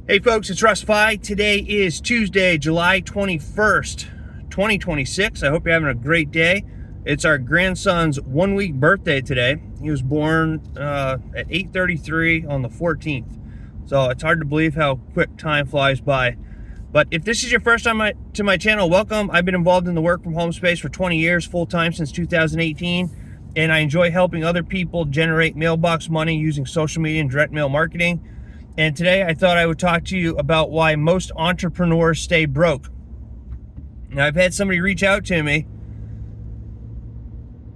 Hey folks, it's Russ. Today is Tuesday, July 21st, 2026. I hope you're having a great day. It's our grandson's 1 week birthday today. He was born at 8:33 on the 14th. So it's hard to believe how quick time flies by. But if this is your first time to my channel, welcome. I've been involved in the work from home space for 20 years, full-time since 2018. And I enjoy helping other people generate mailbox money using social media and direct mail marketing. And today I thought I would talk to you about why most entrepreneurs stay broke. Now, I've had somebody reach out to me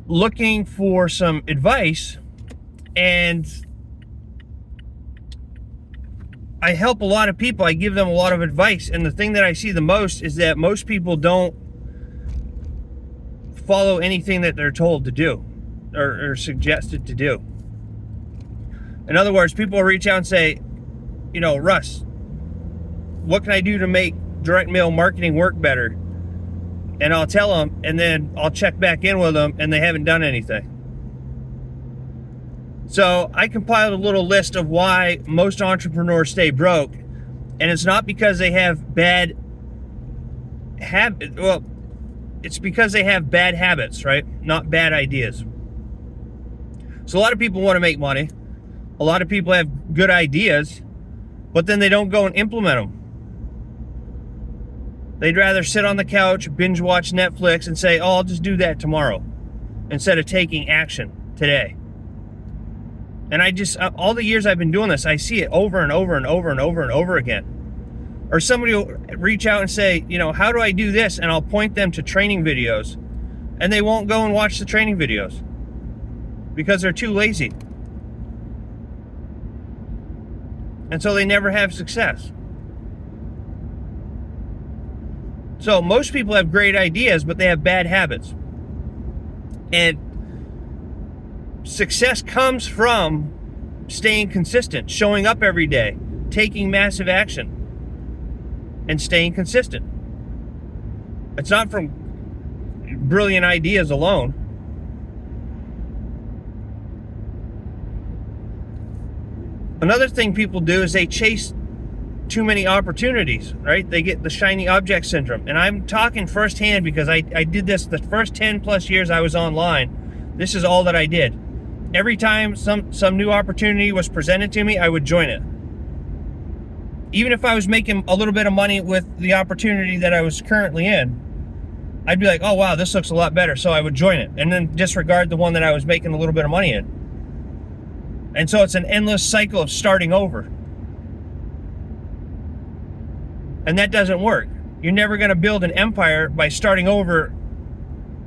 looking for some advice, and I help a lot of people. I give them a lot of advice, and the thing that I see the most is that most people don't follow anything that they're told to do or suggested to do. In other words, people reach out and say, you know, Russ, what can I do to make direct mail marketing work better? And I'll tell them, and then I'll check back in with them, and they haven't done anything. So I compiled a little list of why most entrepreneurs stay broke, and it's not because they have bad habits. Well, it's because they have bad habits, right? Not bad ideas. So a lot of people want to make money. A lot of people have good ideas, but then they don't go and implement them. They'd rather sit on the couch, binge watch Netflix, and say, oh, I'll just do that tomorrow, instead of taking action today. And all the years I've been doing this, I see it over and over and over and over and over again. Or somebody will reach out and say, you know, how do I do this? And I'll point them to training videos, and they won't go and watch the training videos because they're too lazy. And so they never have success. So most people have great ideas, but they have bad habits. And success comes from staying consistent, showing up every day, taking massive action, and staying consistent. It's not from brilliant ideas alone. Another thing people do is they chase too many opportunities, right? They get the shiny object syndrome. And I'm talking firsthand because I did this the first 10 plus years I was online. This is all that I did. Every time some new opportunity was presented to me, I would join it. Even if I was making a little bit of money with the opportunity that I was currently in, I'd be like, oh wow, this looks a lot better. So I would join it and then disregard the one that I was making a little bit of money in. And so it's an endless cycle of starting over. And that doesn't work. You're never going to build an empire by starting over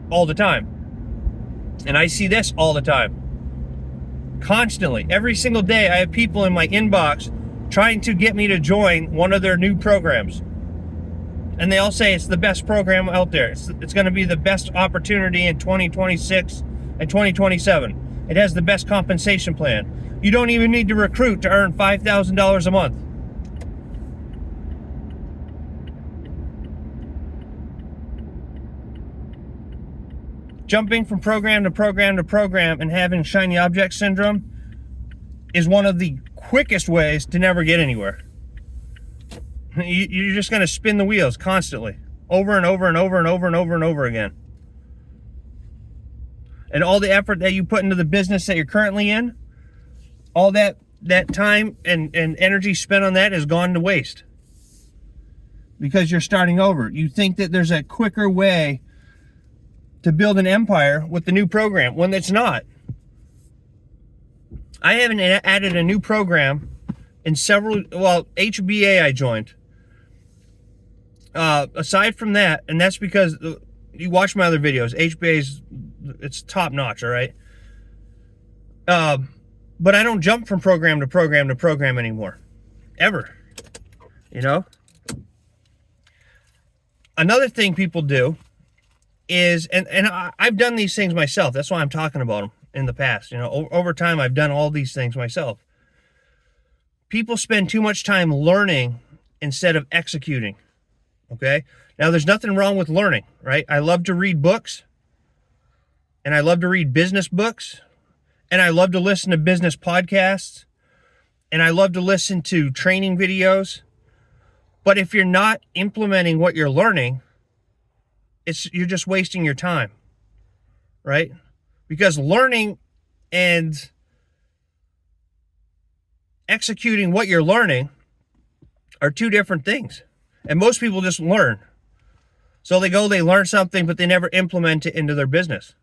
all the time. And I see this all the time. Constantly. Every single day I have people in my inbox trying to get me to join one of their new programs. And they all say it's the best program out there. It's going to be the best opportunity in 2026 and 2027. It has the best compensation plan. You don't even need to recruit to earn $5,000 a month. Jumping from program to program to program and having shiny object syndrome is one of the quickest ways to never get anywhere. You're just going to spin the wheels constantly, over and over and over and over and over and over again. And all the effort that you put into the business that you're currently in, all that time and energy spent on that has gone to waste. Because you're starting over. You think that there's a quicker way to build an empire with the new program, when it's not. I haven't added a new program in HBA I joined. Aside from that, and that's because you watch my other videos, HBA's, it's top notch, all right? But I don't jump from program to program to program anymore. Ever. You know? Another thing people do is, and I've done these things myself. That's why I'm talking about them in the past. You know, over time, I've done all these things myself. People spend too much time learning instead of executing. Okay? Now, there's nothing wrong with learning, right? I love to read books, and I love to read business books, and I love to listen to business podcasts, and I love to listen to training videos, But if you're not implementing what you're learning, you're just wasting your time, right? Because learning and executing what you're learning are two different things. And most people just learn. So they learn something, but they never implement it into their business.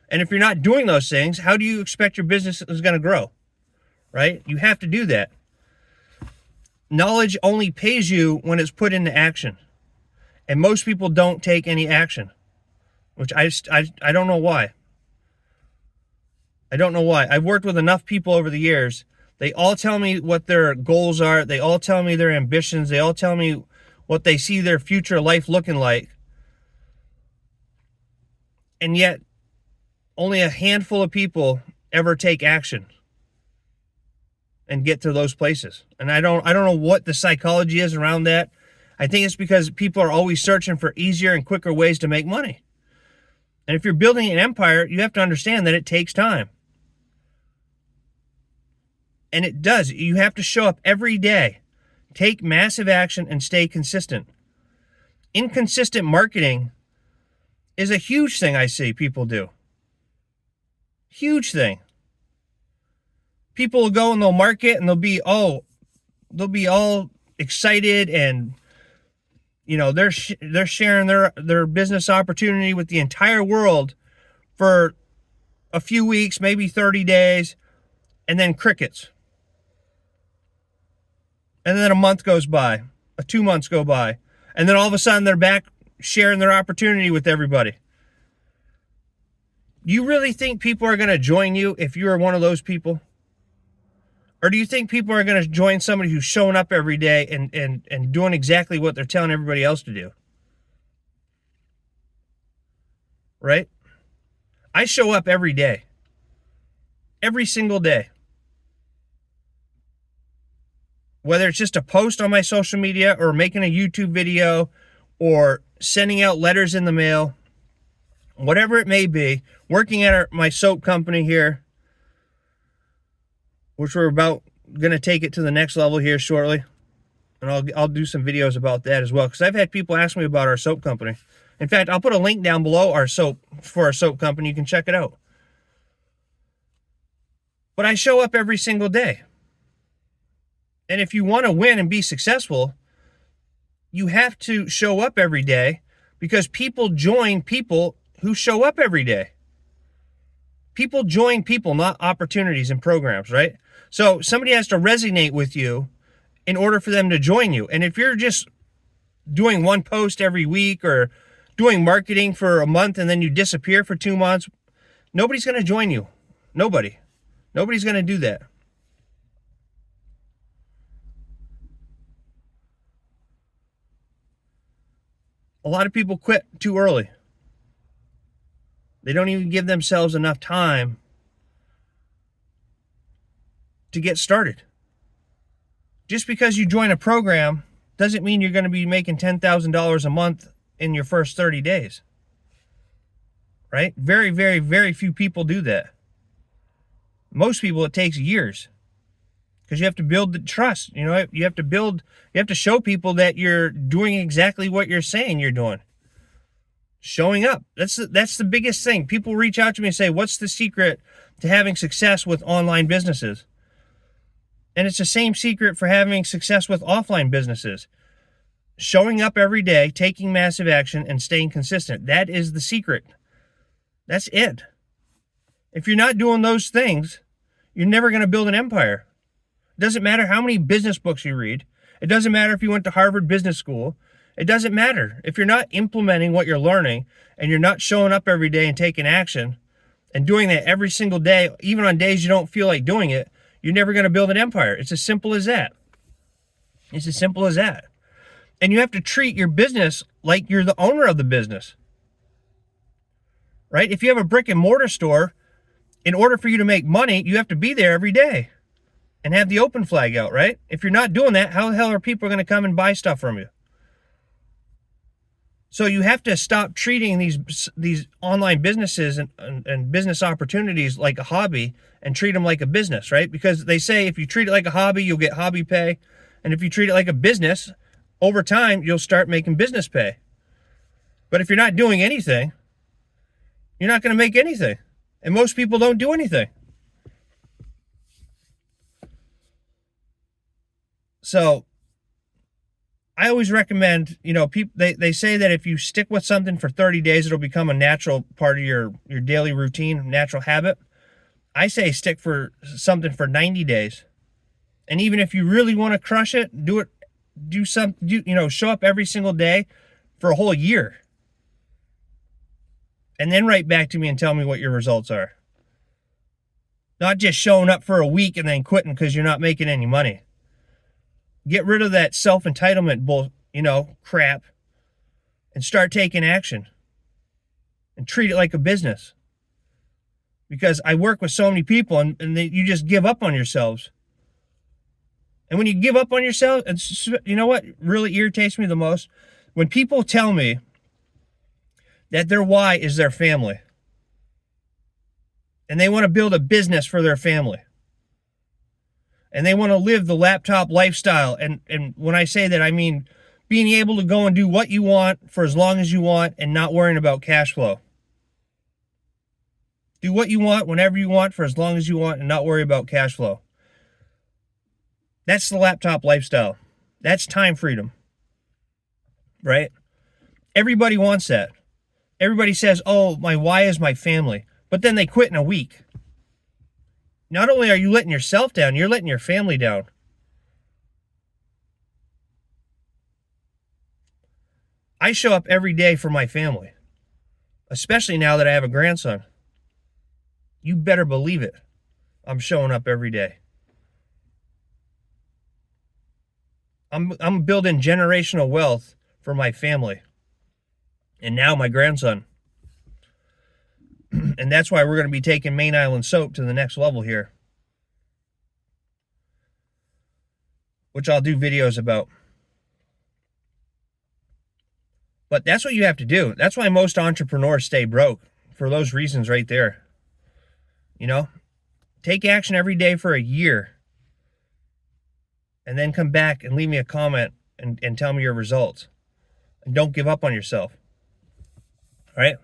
And if you're not doing those things, how do you expect your business is going to grow, right? You have to do that. Knowledge only pays you when it's put into action. And most people don't take any action, which I don't know why. I don't know why. I've worked with enough people over the years. They all tell me what their goals are. They all tell me their ambitions. They all tell me what they see their future life looking like. And yet, only a handful of people ever take action and get to those places. And I don't know what the psychology is around that. I think it's because people are always searching for easier and quicker ways to make money. And if you're building an empire, you have to understand that it takes time. And it does. You have to show up every day, take massive action, and stay consistent. Inconsistent marketing is a huge thing I see people do. Huge thing. People will go and they'll market and they'll be all excited, and they're sharing their business opportunity with the entire world for a few weeks, maybe 30 days, and then crickets. And then a month goes by, 2 months go by, and then all of a sudden they're back sharing their opportunity with everybody. Do you really think people are going to join you if you are one of those people? Or do you think people are going to join somebody who's showing up every day and doing exactly what they're telling everybody else to do? Right? I show up every day. Every single day. Whether it's just a post on my social media or making a YouTube video or sending out letters in the mail, whatever it may be, working at my soap company here, which we're about going to take it to the next level here shortly. And I'll do some videos about that as well, because I've had people ask me about our soap company. In fact, I'll put a link down below our soap company. You can check it out. But I show up every single day. And if you want to win and be successful, you have to show up every day, because people join people who show up every day. People join people, not opportunities and programs, right? So somebody has to resonate with you in order for them to join you. And if you're just doing one post every week or doing marketing for a month and then you disappear for 2 months, nobody's going to join you. Nobody's going to do that. A lot of people quit too early. They don't even give themselves enough time to get started. Just because you join a program doesn't mean you're going to be making $10,000 a month in your first 30 days. Right? Very, very, very few people do that. Most people, it takes years, because you have to build the trust. You have to show people that you're doing exactly what you're saying you're doing. Showing up. That's the biggest thing. People reach out to me and say, what's the secret to having success with online businesses? And it's the same secret for having success with offline businesses. Showing up every day, taking massive action, and staying consistent. That is the secret. That's it. If you're not doing those things, you're never going to build an empire. It doesn't matter how many business books you read. It doesn't matter if you went to Harvard Business School. It doesn't matter. If you're not implementing what you're learning and you're not showing up every day and taking action and doing that every single day, even on days you don't feel like doing it, you're never going to build an empire. It's as simple as that. It's as simple as that. And you have to treat your business like you're the owner of the business. Right? If you have a brick and mortar store, in order for you to make money, you have to be there every day and have the open flag out, right? If you're not doing that, how the hell are people going to come and buy stuff from you? So you have to stop treating these online businesses and business opportunities like a hobby and treat them like a business, right? Because they say if you treat it like a hobby, you'll get hobby pay. And if you treat it like a business, over time, you'll start making business pay. But if you're not doing anything, you're not going to make anything. And most people don't do anything. So I always recommend, people, they say that if you stick with something for 30 days, it'll become a natural part of your daily routine, natural habit. I say stick for something for 90 days. And even if you really want to crush it, show up every single day for a whole year. And then write back to me and tell me what your results are. Not just showing up for a week and then quitting because you're not making any money. Get rid of that self-entitlement crap and start taking action and treat it like a business. Because I work with so many people and you just give up on yourselves. And when you give up on yourself, you know what really irritates me the most? When people tell me that their why is their family. And they want to build a business for their family. And they want to live the laptop lifestyle. And when I say that, I mean being able to go and do what you want for as long as you want and not worrying about cash flow. Do what you want whenever you want for as long as you want and not worry about cash flow. That's the laptop lifestyle. That's time freedom. Right? Everybody wants that. Everybody says, oh, my why is my family. But then they quit in a week. Not only are you letting yourself down, you're letting your family down. I show up every day for my family. Especially now that I have a grandson. You better believe it. I'm showing up every day. I'm building generational wealth for my family. And now my grandson. And that's why we're going to be taking Main Island soap to the next level here. Which I'll do videos about. But that's what you have to do. That's why most entrepreneurs stay broke. For those reasons right there. Take action every day for a year. And then come back and leave me a comment and tell me your results. And don't give up on yourself. All right?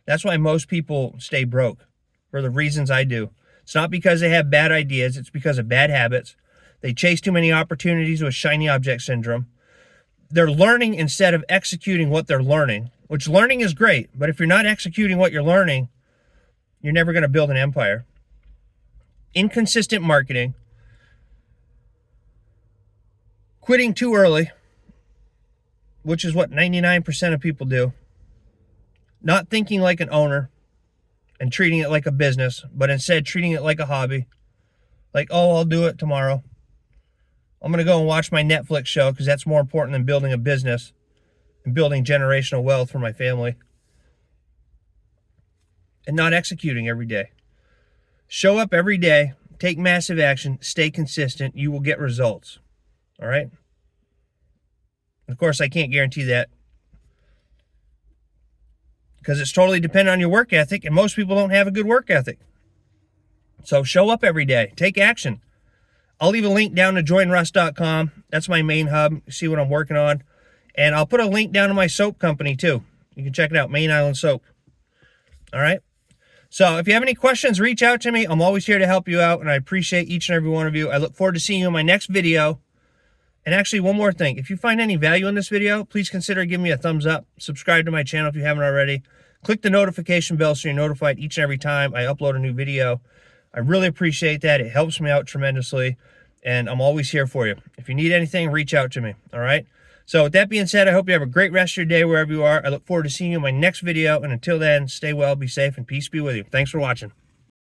That's why most people stay broke. For the reasons I do. It's not because they have bad ideas. It's because of bad habits. They chase too many opportunities with shiny object syndrome. They're learning instead of executing what they're learning. Which learning is great. But if you're not executing what you're learning, you're never going to build an empire. Inconsistent marketing. Quitting too early. Which is what 99% of people do. Not thinking like an owner and treating it like a business, but instead treating it like a hobby. Like, oh, I'll do it tomorrow. I'm going to go and watch my Netflix show because that's more important than building a business and building generational wealth for my family. And not executing every day. Show up every day, take massive action, stay consistent, you will get results. All right? Of course, I can't guarantee that. Because it's totally dependent on your work ethic, and most people don't have a good work ethic. So show up every day. Take action. I'll leave a link down to joinruss.com. That's my main hub. See what I'm working on. And I'll put a link down to my soap company, too. You can check it out, Main Island Soap. All right? So if you have any questions, reach out to me. I'm always here to help you out, and I appreciate each and every one of you. I look forward to seeing you in my next video. And actually, one more thing. If you find any value in this video, please consider giving me a thumbs up. Subscribe to my channel if you haven't already. Click the notification bell so you're notified each and every time I upload a new video. I really appreciate that. It helps me out tremendously. And I'm always here for you. If you need anything, reach out to me. All right? So with that being said, I hope you have a great rest of your day wherever you are. I look forward to seeing you in my next video. And until then, stay well, be safe, and peace be with you. Thanks for watching.